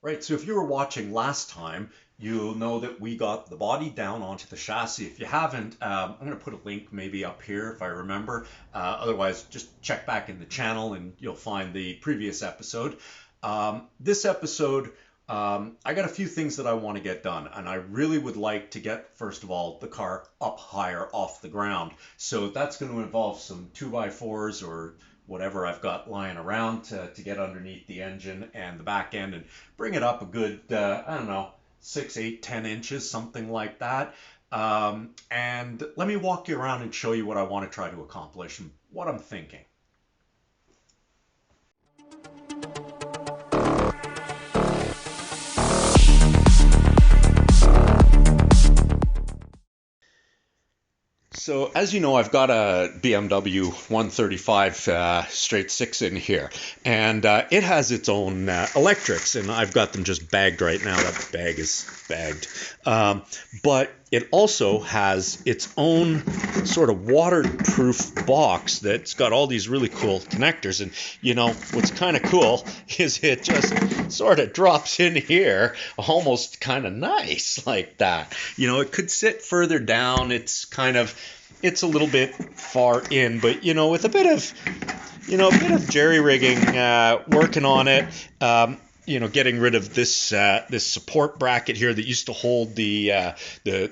Right, so if you were watching last time, you'll know that we got the body down onto the chassis. If you haven't, I'm going to put a link maybe up here if I remember. Otherwise, just check back in the channel and you'll find the previous episode. This episode, I got a few things that I want to get done, and I really would like to get, first of all, the car up higher off the ground. So that's going to involve some 2x4s or whatever I've got lying around to get underneath the engine and the back end and bring it up a good, I don't know, 6, 8, 10 inches, something like that. And let me walk you around and show you what I want to try to accomplish and what I'm thinking. So as you know, I've got a BMW 135 straight 6 in here, and it has its own electrics, and I've got them just bagged right now. That bag is bagged. But it also has its own sort of waterproof box that's got all these really cool connectors. And, you know, what's kind of cool is it just sort of drops in here almost kind of nice like that. You know, it could sit further down. It's a little bit far in, but, you know, with a bit of jerry-rigging, working on it, you know, getting rid of this this support bracket here that used to hold the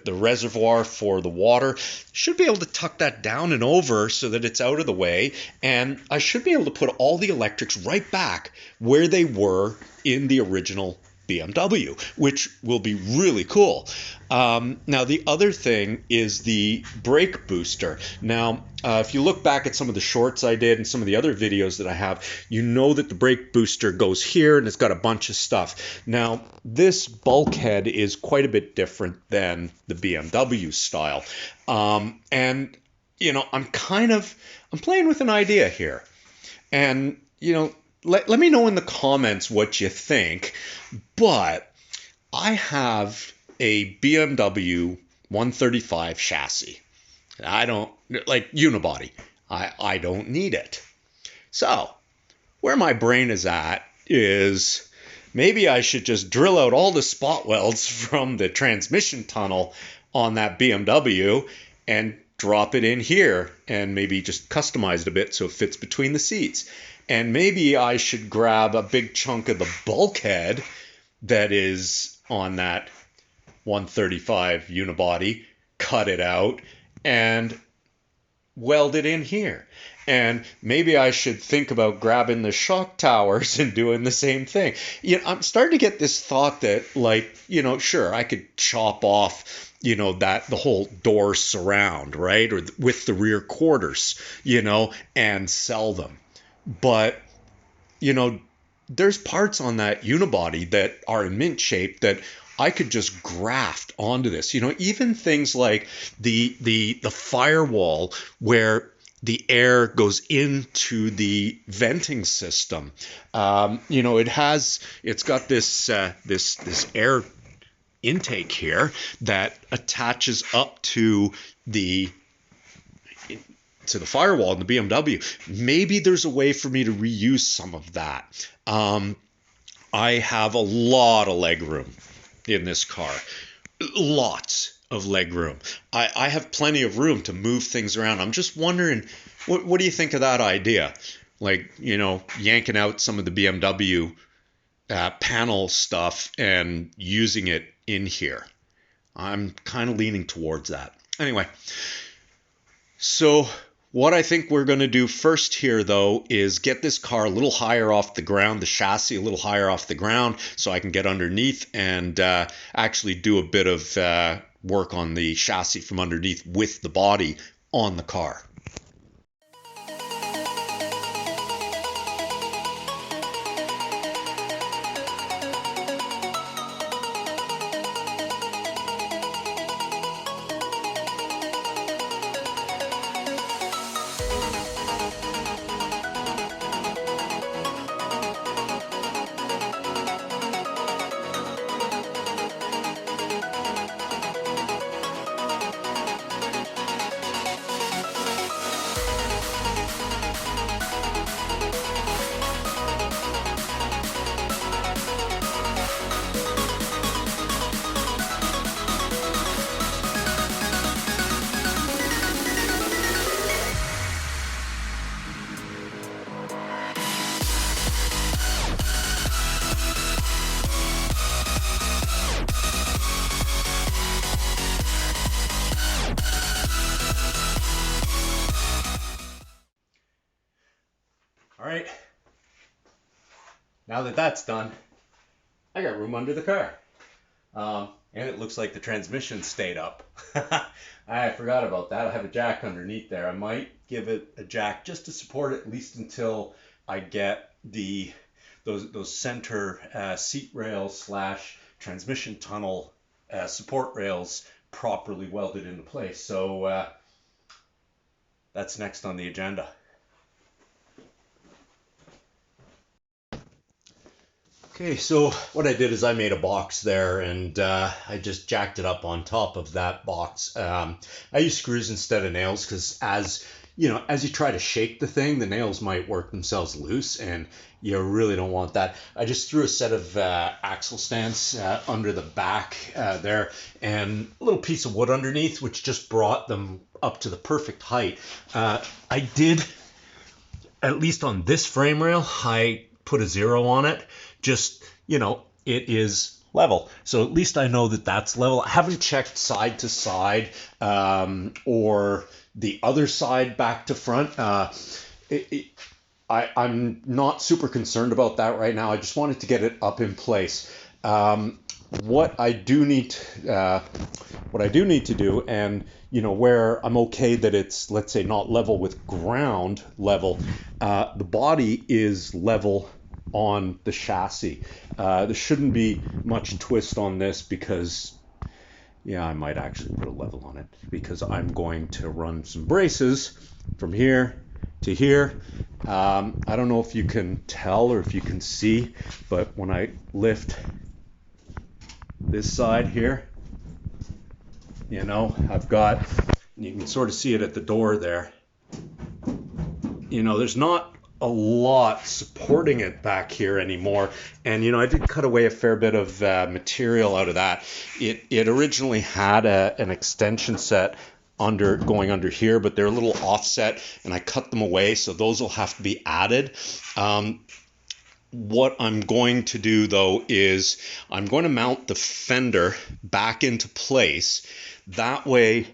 reservoir for the water. Should be able to tuck that down and over so that it's out of the way, and I should be able to put all the electrics right back where they were in the original BMW, which will be really cool. Now, the other thing is the brake booster. Now, if you look back at some of the shorts I did and some of the other videos that I have, you know that the brake booster goes here and it's got a bunch of stuff. Now, this bulkhead is quite a bit different than the BMW style. And, you know, I'm playing with an idea here. And, you know, let me know in the comments what you think, but I have a BMW 135 chassis. I don't, like unibody. I don't need it. So, where my brain is at is maybe I should just drill out all the spot welds from the transmission tunnel on that BMW and drop it in here and maybe just customize it a bit so it fits between the seats. And maybe I should grab a big chunk of the bulkhead that is on that 135 unibody, cut it out, and weld it in here. And maybe I should think about grabbing the shock towers and doing the same thing. You know, I'm starting to get this thought that, like, you know, sure, I could chop off, you know, the whole door surround, right? Or with the rear quarters, you know, and sell them. But, you know, there's parts on that unibody that are in mint shape that I could just graft onto this. You know, even things like the firewall where the air goes into the venting system. You know, it's got this air intake here that attaches up to the firewall in the BMW. Maybe there's a way for me to reuse some of that. I have a lot of leg room in this car. Lots of leg room. I have plenty of room to move things around. I'm just wondering, what do you think of that idea? Like, you know, yanking out some of the BMW panel stuff and using it in here. I'm kind of leaning towards that. Anyway, so what I think we're going to do first here, though, is get this car a little higher off the ground, the chassis a little higher off the ground, so I can get underneath and actually do a bit of work on the chassis from underneath with the body on the car. now that that's done, I got room under the car. And it looks like the transmission stayed up. I forgot about that. I have a jack underneath there. I might give it a jack just to support it, at least until I get those center seat rails slash transmission tunnel support rails properly welded into place. So that's next on the agenda. Okay, so what I did is I made a box there, and I just jacked it up on top of that box. I use screws instead of nails because as you try to shake the thing, the nails might work themselves loose, and you really don't want that. I just threw a set of axle stands under the back there, and a little piece of wood underneath, which just brought them up to the perfect height. I did, at least on this frame rail, I put a 0 on it. Just, it is level. So at least I know that that's level. I haven't checked side to side or the other side back to front. I'm not super concerned about that right now. I just wanted to get it up in place. What I do need to do, and where I'm okay that it's, let's say, not level with ground level, the body is level on the chassis. There shouldn't be much twist on this because, I might actually put a level on it because I'm going to run some braces from here to here. I don't know if you can tell or if you can see, but when I lift this side here, I've got, you can sort of see it at the door there. There's not a lot supporting it back here anymore, and I did cut away a fair bit of material out of that. It originally had an extension set going under here, but they're a little offset, and I cut them away, so those will have to be added. What I'm going to do though is I'm going to mount the fender back into place. That way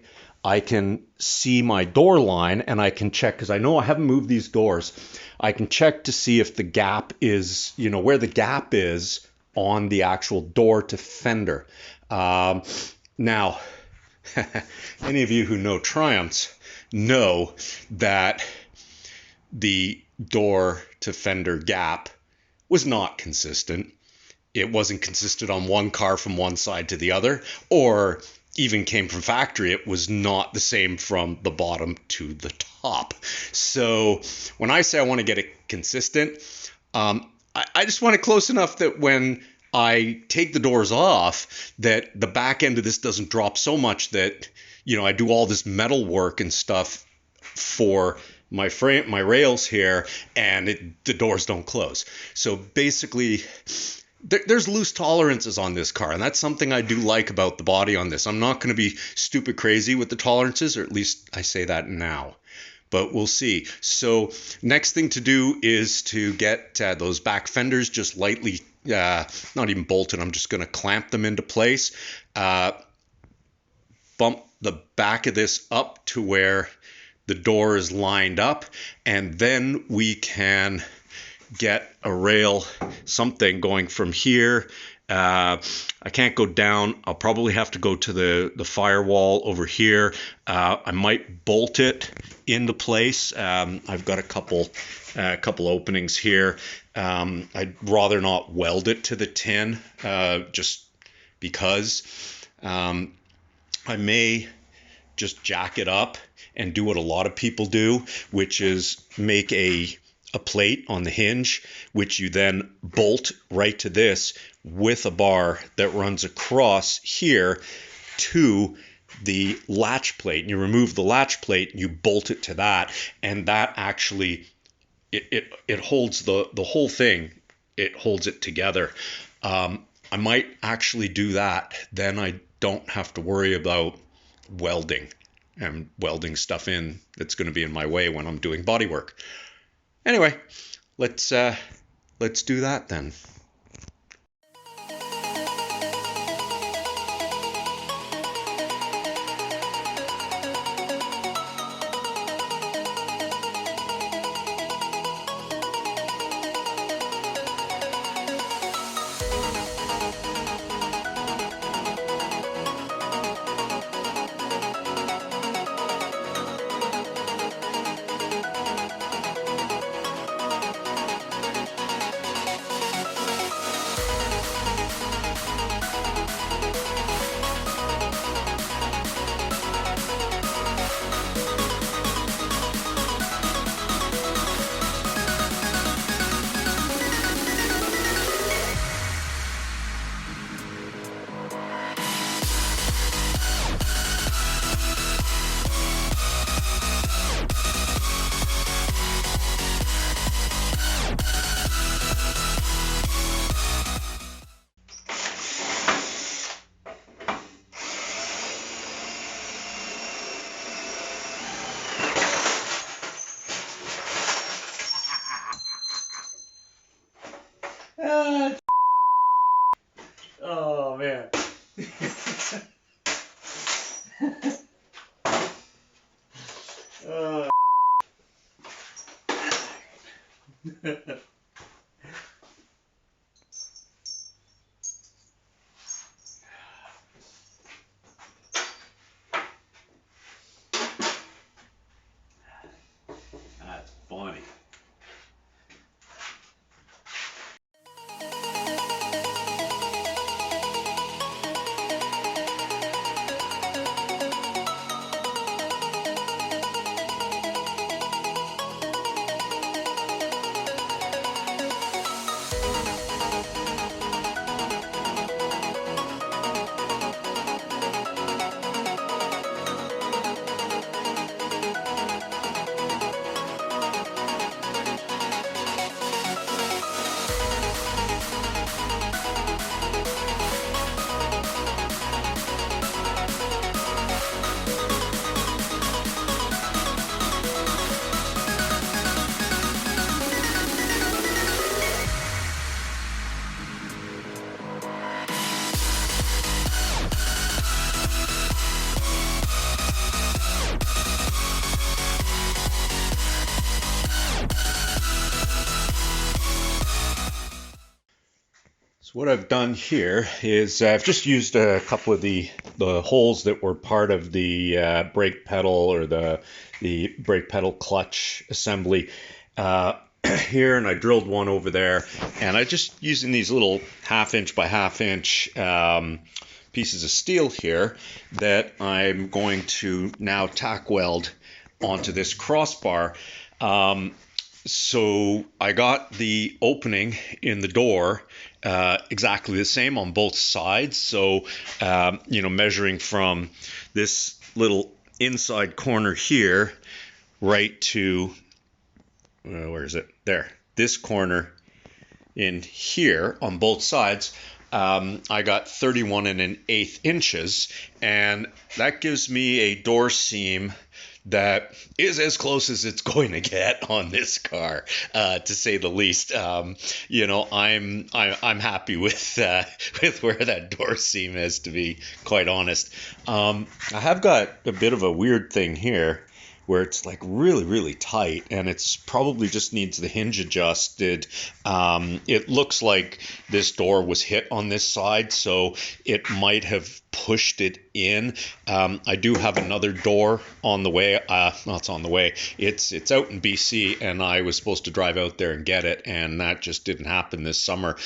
I can see my door line, and I can check, because I know I haven't moved these doors. I can check to see if the gap is, where the gap is on the actual door to fender. Now, any of you who know Triumphs know that the door to fender gap was not consistent. It wasn't consistent on one car from one side to the other, or even came from factory. It was not the same from the bottom to the top. So when I say I want to get it consistent, I just want it close enough that when I take the doors off, that the back end of this doesn't drop so much that, I do all this metal work and stuff for my frame, my rails here, and the doors don't close. So basically, there's loose tolerances on this car, and that's something I do like about the body on this. I'm not going to be stupid crazy with the tolerances, or at least I say that now, but we'll see. So next thing to do is to get those back fenders just lightly, not even bolted, I'm just going to clamp them into place, bump the back of this up to where the door is lined up, and then we can get a rail, something going from here. I can't go down. I'll probably have to go to the firewall over here. I might bolt it into place. I've got a couple openings here. I'd rather not weld it to the tin, just because. I may just jack it up and do what a lot of people do, which is make a plate on the hinge, which you then bolt right to this with a bar that runs across here to the latch plate. And you remove the latch plate and you bolt it to that, and that actually it holds the whole thing. It holds it together. I might actually do that. Then I don't have to worry about welding and welding stuff in that's going to be in my way when I'm doing body work. Anyway, let's do that then. What I've done here is I've just used a couple of the holes that were part of the brake pedal or the brake pedal clutch assembly here, and I drilled one over there, and I just using these little 1/2 inch by 1/2 inch pieces of steel here that I'm going to now tack weld onto this crossbar. So I got the opening in the door exactly the same on both sides. So, measuring from this little inside corner here right to, where is it? There. This corner in here on both sides, I got 31 1/8 inches, and that gives me a door seam that is as close as it's going to get on this car, to say the least. I'm happy with where that door seam is, to be quite honest. I have got a bit of a weird thing here where it's like really, really tight, and it's probably just needs the hinge adjusted. It looks like this door was hit on this side, so it might have pushed it in. I do have another door on the way. It's on the way. It's out in BC, and I was supposed to drive out there and get it, and that just didn't happen this summer.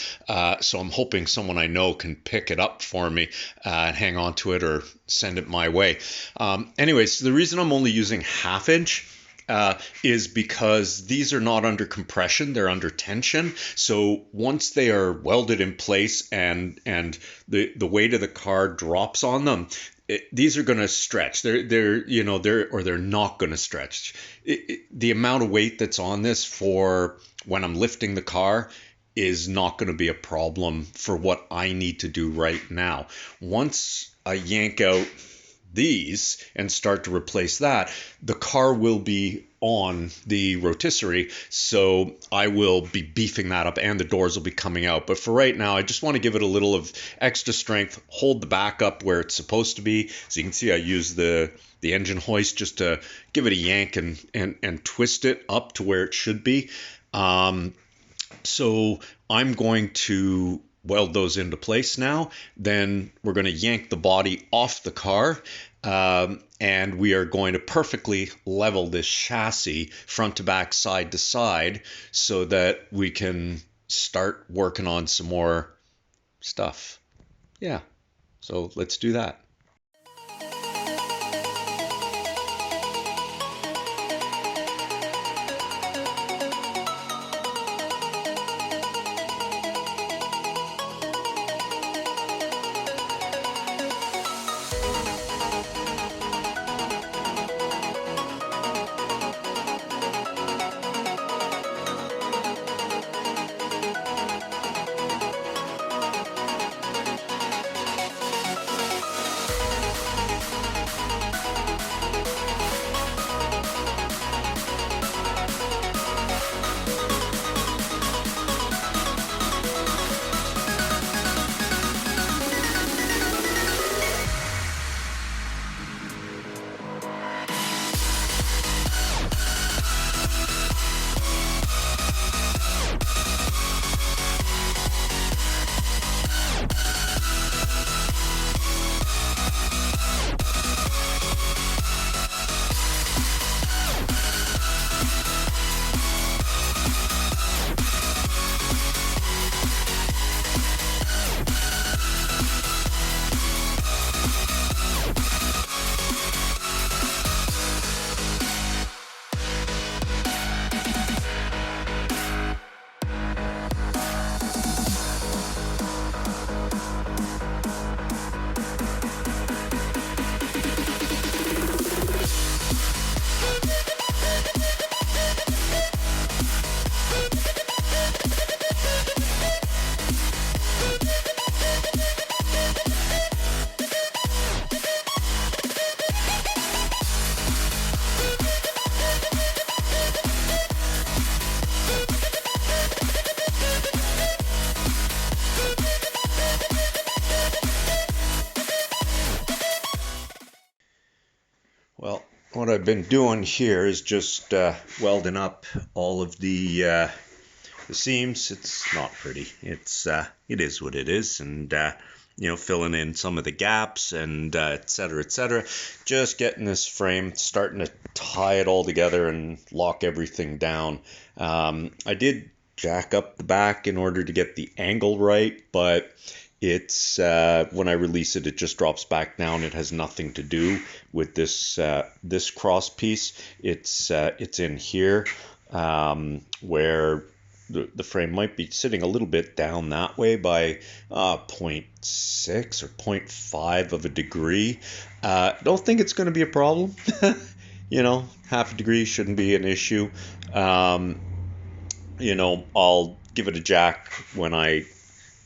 So I'm hoping someone I know can pick it up for me and hang on to it or send it my way. Anyways, the reason I'm only using 1/2 inch is because these are not under compression, they're under tension. So once they are welded in place and the weight of the car drops on them, these are going to stretch. They're not going to stretch. The amount of weight that's on this for when I'm lifting the car is not going to be a problem for what I need to do right now. Once I yank out these and start to replace that, the car will be on the rotisserie, so I will be beefing that up and the doors will be coming out. But for right now, I just want to give it a little of extra strength, hold the back up where it's supposed to be. So you can see I use the engine hoist just to give it a yank and twist it up to where it should be. So I'm going to weld those into place now. Then we're going to yank the body off the car, and we are going to perfectly level this chassis front to back, side to side, so that we can start working on some more stuff. Yeah, so let's do that. Well, what I've been doing here is just welding up all of the the seams. It's not pretty. It is what it is, and filling in some of the gaps and et cetera, just getting this frame, starting to tie it all together and lock everything down. I did jack up the back in order to get the angle right, but it's when I release it, it just drops back down. It has nothing to do with this cross piece. It's in here, where the frame might be sitting a little bit down that way by 0.6 or 0.5 of a degree. Don't think it's going to be a problem. Half a degree shouldn't be an issue. I'll give it a jack when I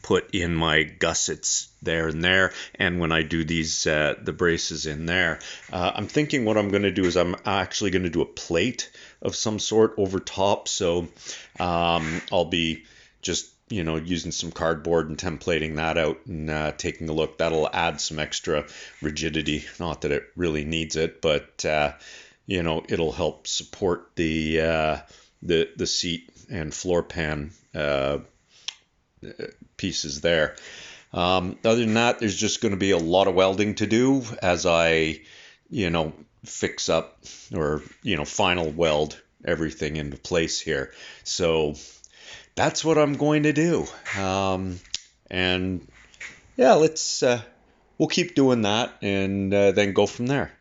put in my gussets there and there, and when I do these the braces in there. I'm thinking what I'm going to do is I'm actually going to do a plate of some sort over top, so I'll be just using some cardboard and templating that out and taking a look. That'll add some extra rigidity, not that it really needs it, but it'll help support the seat and floor pan pieces there. Other than that, there's just going to be a lot of welding to do as I fix up or final weld everything into place here. So that's what I'm going to do. And yeah, we'll keep doing that and then go from there.